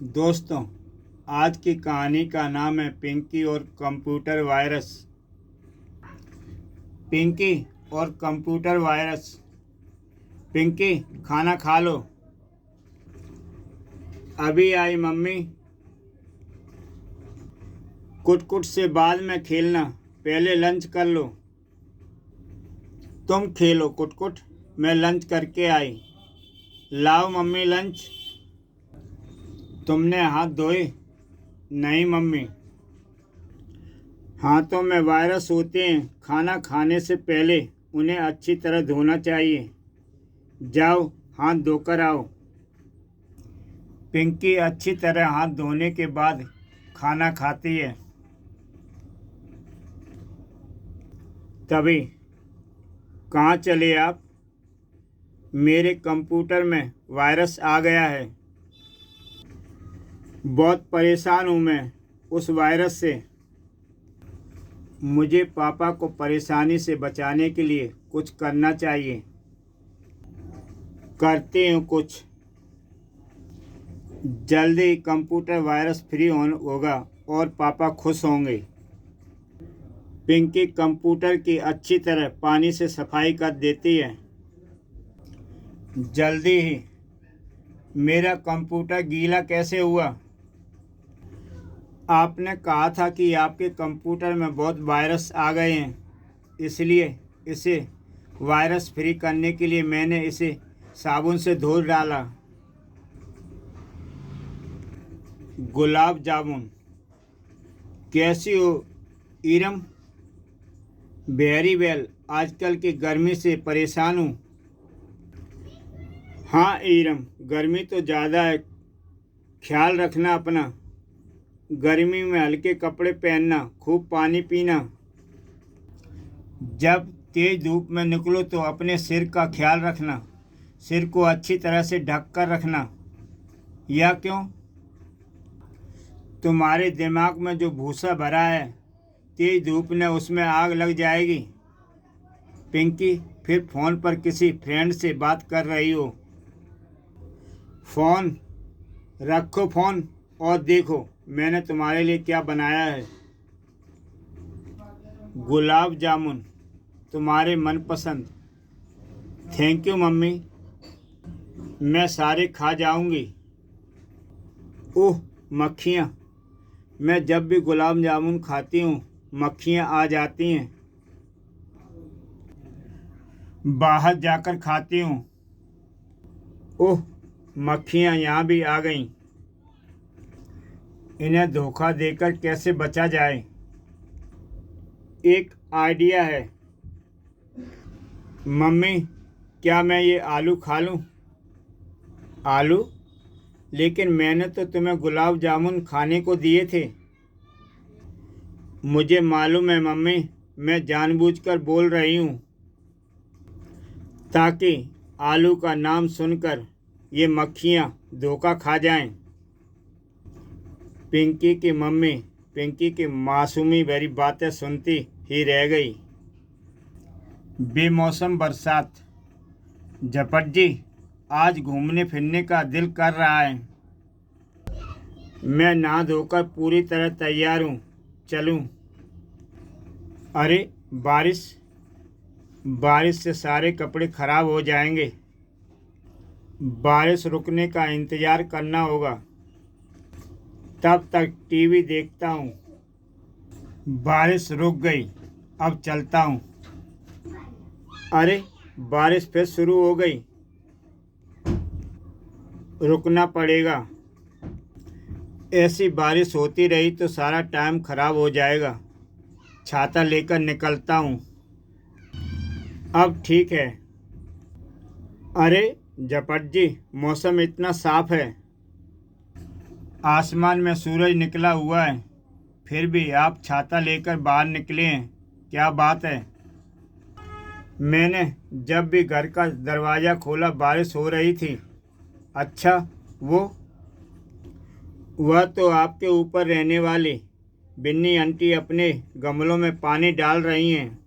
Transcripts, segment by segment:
दोस्तों, आज की कहानी का नाम है पिंकी और कंप्यूटर वायरस। पिंकी और कंप्यूटर वायरस। पिंकी, खाना खा लो। अभी आई मम्मी। कुट कुट से बाद में खेलना, पहले लंच कर लो। तुम खेलो कुट कुट, मैं लंच करके आई। लाओ मम्मी लंच। तुमने हाथ धोए? नहीं मम्मी। हाथों में वायरस होते हैं, खाना खाने से पहले उन्हें अच्छी तरह धोना चाहिए। जाओ, हाथ धोकर आओ। पिंकी अच्छी तरह हाथ धोने के बाद खाना खाती है। तभी, कहाँ चले आप? मेरे कंप्यूटर में वायरस आ गया है। बहुत परेशान हूँ मैं उस वायरस से। मुझे पापा को परेशानी से बचाने के लिए कुछ करना चाहिए। करते हूँ कुछ। जल्दी ही कंप्यूटर वायरस फ्री होगा और पापा खुश होंगे। पिंकी कंप्यूटर की अच्छी तरह पानी से सफाई कर देती है। जल्दी ही। मेरा कंप्यूटर गीला कैसे हुआ? आपने कहा था कि आपके कंप्यूटर में बहुत वायरस आ गए हैं, इसलिए इसे वायरस फ्री करने के लिए मैंने इसे साबुन से धो डाला। गुलाब जामुन, कैसी हो ईरम? Very well. आजकल की गर्मी से परेशान हूँ। हाँ ईरम, गर्मी तो ज़्यादा है। ख्याल रखना अपना। गर्मी में हल्के कपड़े पहनना, खूब पानी पीना। जब तेज धूप में निकलो तो अपने सिर का ख्याल रखना। सिर को अच्छी तरह से ढक कर रखना। यह क्यों? तुम्हारे दिमाग में जो भूसा भरा है, तेज धूप में उसमें आग लग जाएगी। पिंकी, फिर फ़ोन पर किसी फ्रेंड से बात कर रही हो? फ़ोन रखो, फ़ोन और देखो मैंने तुम्हारे लिए क्या बनाया है। गुलाब जामुन, तुम्हारे मनपसंद। थैंक यू मम्मी, मैं सारे खा जाऊंगी। ओह, मक्खियाँ। मैं जब भी गुलाब जामुन खाती हूँ मक्खियाँ आ जाती हैं। बाहर जाकर खाती हूँ। ओह, मक्खियाँ यहाँ भी आ गईं। इन्हें धोखा देकर कैसे बचा जाए? एक आइडिया है। मम्मी, क्या मैं ये आलू खा लूँ? आलू? लेकिन मैंने तो तुम्हें गुलाब जामुन खाने को दिए थे। मुझे मालूम है मम्मी, मैं जानबूझकर बोल रही हूँ ताकि आलू का नाम सुनकर ये मक्खियाँ धोखा खा जाएं। पिंकी की मम्मी पिंकी की मासूमी भरी बातें सुनती ही रह गई। बेमौसम बरसात। झपट जी, आज घूमने फिरने का दिल कर रहा है। मैं नहा धोकर पूरी तरह तैयार हूँ, चलूँ? अरे बारिश! बारिश से सारे कपड़े खराब हो जाएंगे। बारिश रुकने का इंतज़ार करना होगा। तब तक टीवी देखता हूँ। बारिश रुक गई, अब चलता हूँ। अरे, बारिश फिर शुरू हो गई। रुकना पड़ेगा। ऐसी बारिश होती रही तो सारा टाइम खराब हो जाएगा। छाता लेकर निकलता हूँ। अब ठीक है। अरे झपट जी, मौसम इतना साफ है, आसमान में सूरज निकला हुआ है, फिर भी आप छाता लेकर बाहर निकले हैं, क्या बात है? मैंने जब भी घर का दरवाज़ा खोला बारिश हो रही थी। अच्छा, वह तो आपके ऊपर रहने वाली बिन्नी आंटी अपने गमलों में पानी डाल रही हैं।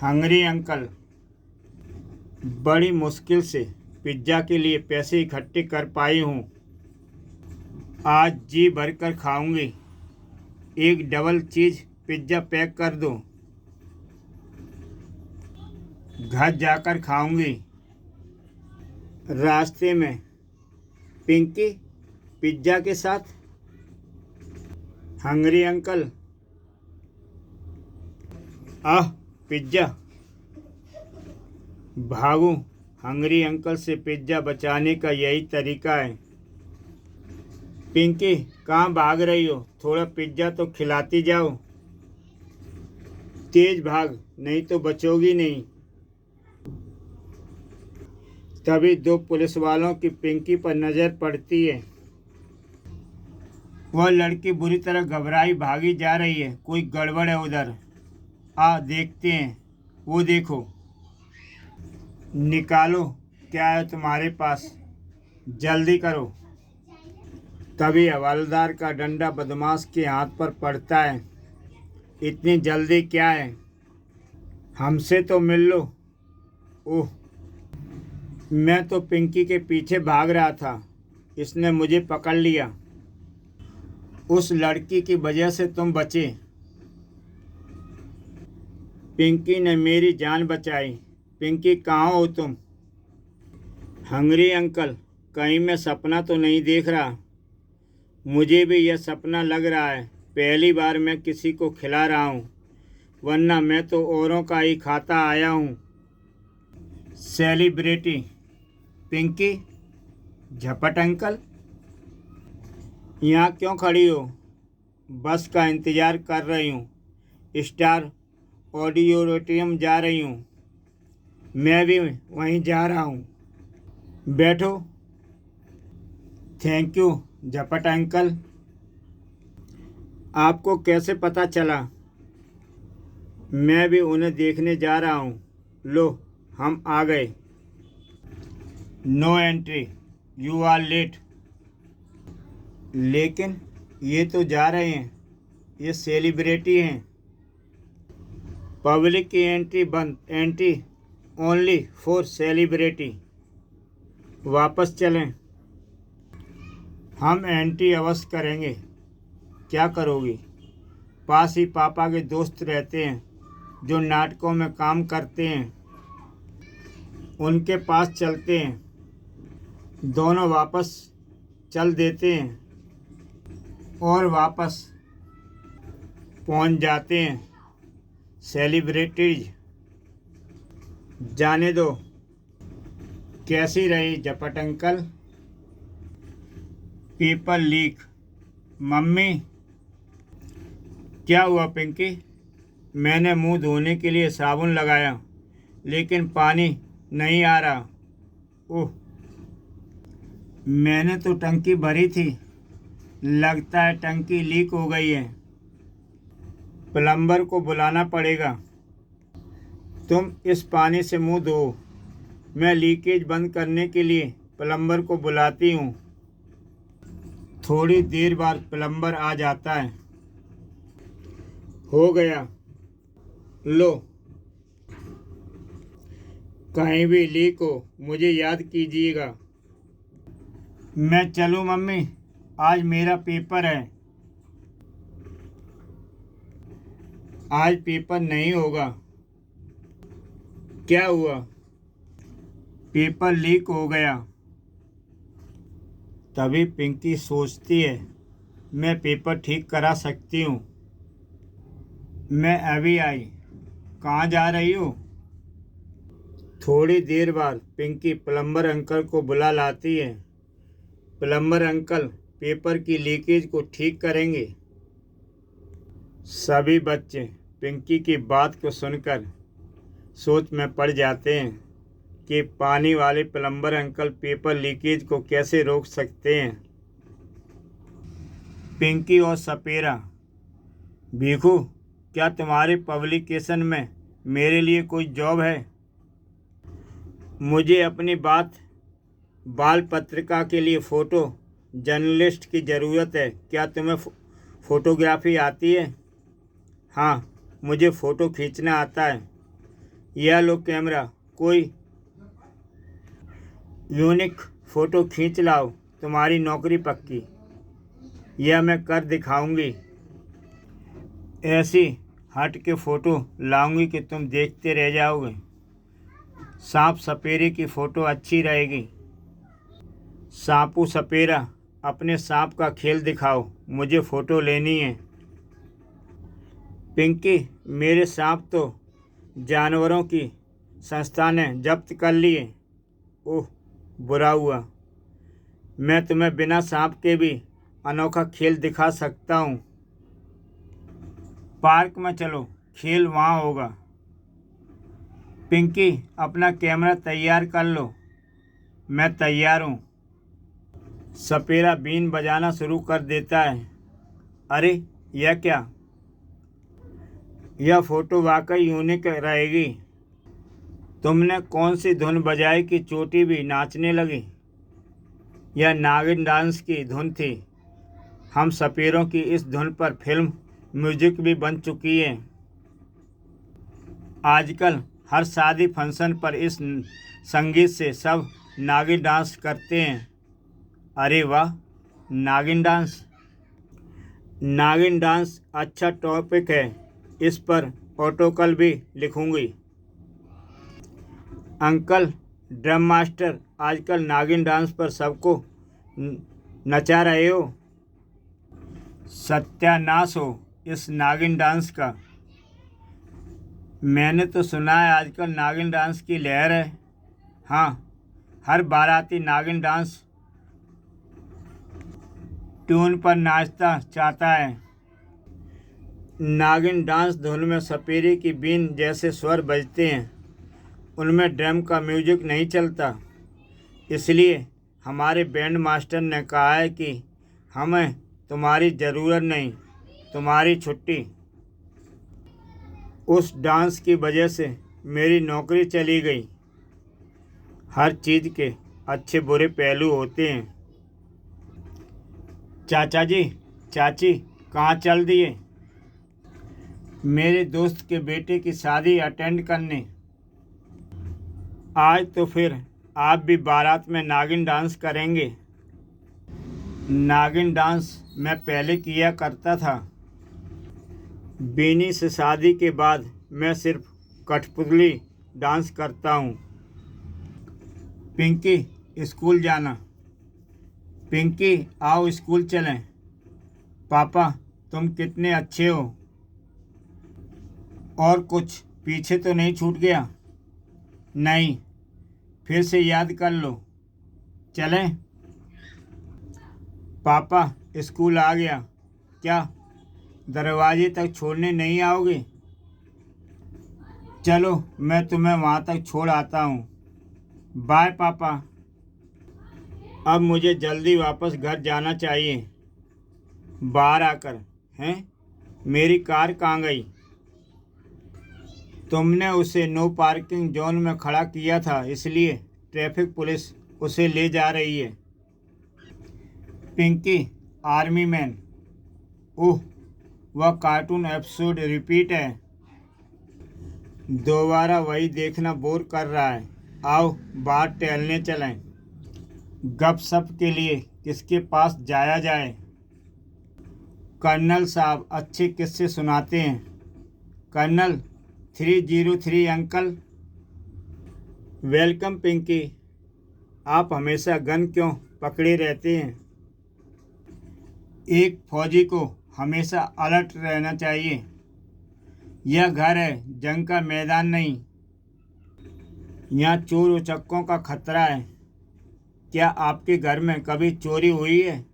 हंगरी अंकल, बड़ी मुश्किल से पिज्ज़ा के लिए पैसे इकट्ठे कर पाई हूँ। आज जी भर कर खाऊंगी। एक डबल चीज़ पिज्ज़ा पैक कर दो। घर जाकर खाऊंगी। रास्ते में पिंकी पिज्ज़ा के साथ। Hungry uncle. आह पिज्ज़ा। भागूं। हंगरी अंकल से पिज्ज़ा बचाने का यही तरीका है। पिंकी कहाँ भाग रही हो? थोड़ा पिज्ज़ा तो खिलाती जाओ। तेज भाग, नहीं तो बचोगी नहीं। तभी दो पुलिस वालों की पिंकी पर नज़र पड़ती है। वह लड़की बुरी तरह घबराई भागी जा रही है। कोई गड़बड़ है उधर। देखते हैं। वो देखो। निकालो, क्या है तुम्हारे पास? जल्दी करो। तभी हवलदार का डंडा बदमाश के हाथ पर पड़ता है। इतनी जल्दी क्या है? हमसे तो मिल लो। ओह, मैं तो पिंकी के पीछे भाग रहा था। इसने मुझे पकड़ लिया। उस लड़की की वजह से तुम बचे। पिंकी ने मेरी जान बचाई। पिंकी कहाँ हो तुम? हंगरी अंकल, कहीं मैं सपना तो नहीं देख रहा? मुझे भी यह सपना लग रहा है। पहली बार मैं किसी को खिला रहा हूँ, वरना मैं तो औरों का ही खाता आया हूँ। सेलिब्रिटी पिंकी। झपट अंकल, यहाँ क्यों खड़ी हो? बस का इंतज़ार कर रही हूँ। स्टार ऑडिटोरियम जा रही हूँ। मैं भी वहीं जा रहा हूँ। बैठो। थैंक यू झपट अंकल। आपको कैसे पता चला? मैं भी उन्हें देखने जा रहा हूँ। लो, हम आ गए। No entry, you are late. लेकिन ये तो जा रहे हैं। ये सेलिब्रिटी हैं। पब्लिक की एंट्री बंद। Entry only for celebrity. वापस चलें। हम एंट्री अवश्य करेंगे। क्या करोगी? पास ही पापा के दोस्त रहते हैं जो नाटकों में काम करते हैं। उनके पास चलते हैं। दोनों वापस चल देते हैं और वापस पहुंच जाते हैं। सेलिब्रिटीज, जाने दो। कैसी रही झपट अंकल? Paper leak. मम्मी। क्या हुआ पिंकी? मैंने मुंह धोने के लिए साबुन लगाया, लेकिन पानी नहीं आ रहा। ओह, मैंने तो टंकी भरी थी। लगता है टंकी लीक हो गई है। प्लम्बर को बुलाना पड़ेगा। तुम इस पानी से मुंह धो। मैं लीकेज बंद करने के लिए प्लम्बर को बुलाती हूँ। थोड़ी देर बाद प्लम्बर आ जाता है। हो गया। लो, कहीं भी लीक हो मुझे याद कीजिएगा। मैं चलूँ मम्मी? आज मेरा पेपर है। आज पेपर नहीं होगा। क्या हुआ? पेपर लीक हो गया। तभी पिंकी सोचती है, मैं पेपर ठीक करा सकती हूँ। मैं अभी आई। कहाँ जा रही हो? थोड़ी देर बाद पिंकी प्लम्बर अंकल को बुला लाती है। प्लम्बर अंकल पेपर की लीकेज को ठीक करेंगे। सभी बच्चे पिंकी की बात को सुनकर सोच में पड़ जाते हैं कि पानी वाले प्लम्बर अंकल पेपर लीकेज को कैसे रोक सकते हैं। पिंकी और सपेरा। भीखू, क्या तुम्हारे पब्लिकेशन में मेरे लिए कोई जॉब है? मुझे अपनी बाल पत्रिका के लिए फ़ोटो जर्नलिस्ट की ज़रूरत है। क्या तुम्हें फ़ोटोग्राफी आती है? हाँ, मुझे फ़ोटो खींचना आता है। यह लो कैमरा, कोई यूनिक फ़ोटो खींच लाओ, तुम्हारी नौकरी पक्की। यह मैं कर दिखाऊंगी। ऐसी हट के फ़ोटो लाऊंगी कि तुम देखते रह जाओगे। सांप सपेरे की फ़ोटो अच्छी रहेगी। सांपू सपेरा, अपने सांप का खेल दिखाओ, मुझे फ़ोटो लेनी है। पिंकी, मेरे सांप तो जानवरों की संस्था ने जब्त कर लिए। ओह, बुरा हुआ। मैं तुम्हें बिना सांप के भी अनोखा खेल दिखा सकता हूँ। पार्क में चलो, खेल वहाँ होगा। पिंकी, अपना कैमरा तैयार कर लो। मैं तैयार हूँ। सपेरा बीन बजाना शुरू कर देता है। अरे, यह क्या? यह फ़ोटो वाकई यूनिक रहेगी। तुमने कौन सी धुन बजाई कि चोटी भी नाचने लगी? यह नागिन डांस की धुन थी। हम सपेरों की इस धुन पर फिल्म म्यूजिक भी बन चुकी है। आजकल हर शादी फंक्शन पर इस संगीत से सब नागिन डांस करते हैं। अरे वाह, नागिन डांस। नागिन डांस अच्छा टॉपिक है। इस पर ऑटोकल भी लिखूंगी। अंकल ड्रम मास्टर, आजकल नागिन डांस पर सबको नचा रहे हो। सत्यानाश हो इस नागिन डांस का। मैंने तो सुना है आजकल नागिन डांस की लहर है। हाँ, हर बाराती नागिन डांस ट्यून पर नाचता चाहता है। नागिन डांस धुन में सपेरे की बीन जैसे स्वर बजते हैं। उनमें ड्रम का म्यूजिक नहीं चलता। इसलिए हमारे बैंड मास्टर ने कहा है कि हमें तुम्हारी ज़रूरत नहीं, तुम्हारी छुट्टी। उस डांस की वजह से मेरी नौकरी चली गई। हर चीज़ के अच्छे बुरे पहलू होते हैं। चाचा जी, चाची, कहाँ चल दिए? मेरे दोस्त के बेटे की शादी अटेंड करने। आज तो फिर आप भी बारात में नागिन डांस करेंगे? नागिन डांस मैं पहले किया करता था। बीनी से शादी के बाद मैं सिर्फ कठपुतली डांस करता हूँ। पिंकी, स्कूल जाना। पिंकी, आओ स्कूल चलें। पापा, तुम कितने अच्छे हो। और कुछ पीछे तो नहीं छूट गया? नहीं, फिर से याद कर लो। चलें? पापा, स्कूल आ गया। क्या दरवाजे तक छोड़ने नहीं आओगे? चलो, मैं तुम्हें वहाँ तक छोड़ आता हूँ। बाय पापा। अब मुझे जल्दी वापस घर जाना चाहिए। बाहर आकर, हैं, मेरी कार कहाँ गई? तुमने उसे नो पार्किंग जोन में खड़ा किया था, इसलिए ट्रैफिक पुलिस उसे ले जा रही है। Pinky, army man. ओह, वह कार्टून एपिसोड रिपीट है। दोबारा वही देखना बोर कर रहा है। आओ बाहर टहलने चलें। गपशप के लिए किसके पास जाया जाए? कर्नल साहब अच्छे किस्से सुनाते हैं। Colonel 303 uncle. वेलकम पिंकी। आप हमेशा गन क्यों पकड़े रहते हैं? एक फौजी को हमेशा अलर्ट रहना चाहिए। यह घर है, जंग का मैदान नहीं। यहाँ चोर उचक्कों का खतरा है। क्या आपके घर में कभी चोरी हुई है?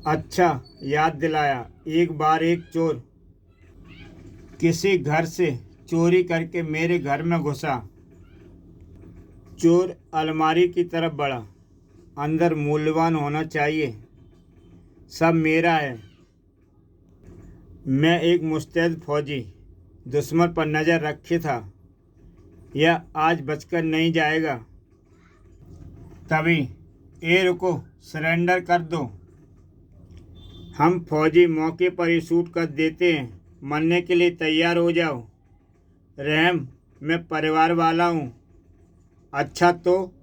अच्छा याद दिलाया। एक बार एक चोर किसी घर से चोरी करके मेरे घर में घुसा। चोर अलमारी की तरफ बढ़ा। अंदर मूल्यवान होना चाहिए। सब मेरा है। मैं एक मुस्तैद फौजी दुश्मन पर नज़र रखे था। यह आज बचकर नहीं जाएगा। तभी, ए रुको, सरेंडर कर दो। हम फौजी मौके पर ही शूट कर देते हैं। मरने के लिए तैयार हो जाओ। रहम, मैं परिवार वाला हूँ। अच्छा तो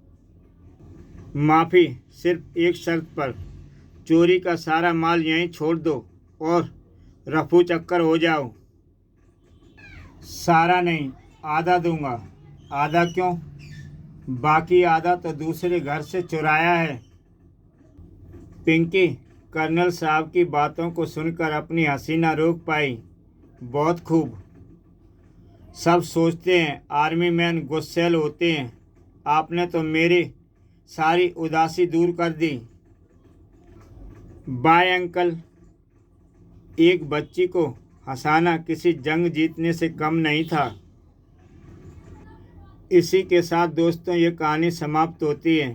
माफ़ी, सिर्फ एक शर्त पर। चोरी का सारा माल यहीं छोड़ दो और रफू चक्कर हो जाओ। सारा नहीं, आधा दूंगा। आधा क्यों? बाकी आधा तो दूसरे घर से चुराया है। पिंकी कर्नल साहब की बातों को सुनकर अपनी हंसी न रोक पाई। बहुत खूब। सब सोचते हैं आर्मी मैन गुस्सैल होते हैं, आपने तो मेरी सारी उदासी दूर कर दी। Bye uncle. एक बच्ची को हंसाना किसी जंग जीतने से कम नहीं था। इसी के साथ दोस्तों ये कहानी समाप्त होती है।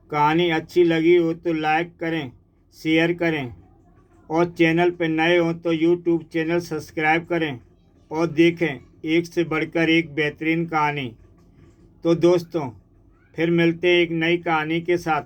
कहानी अच्छी लगी हो तो लाइक करें, शेयर करें और चैनल पर नए हो तो यूट्यूब चैनल सब्सक्राइब करें और देखें एक से बढ़कर एक बेहतरीन कहानी। तो दोस्तों फिर मिलते हैं एक नई कहानी के साथ।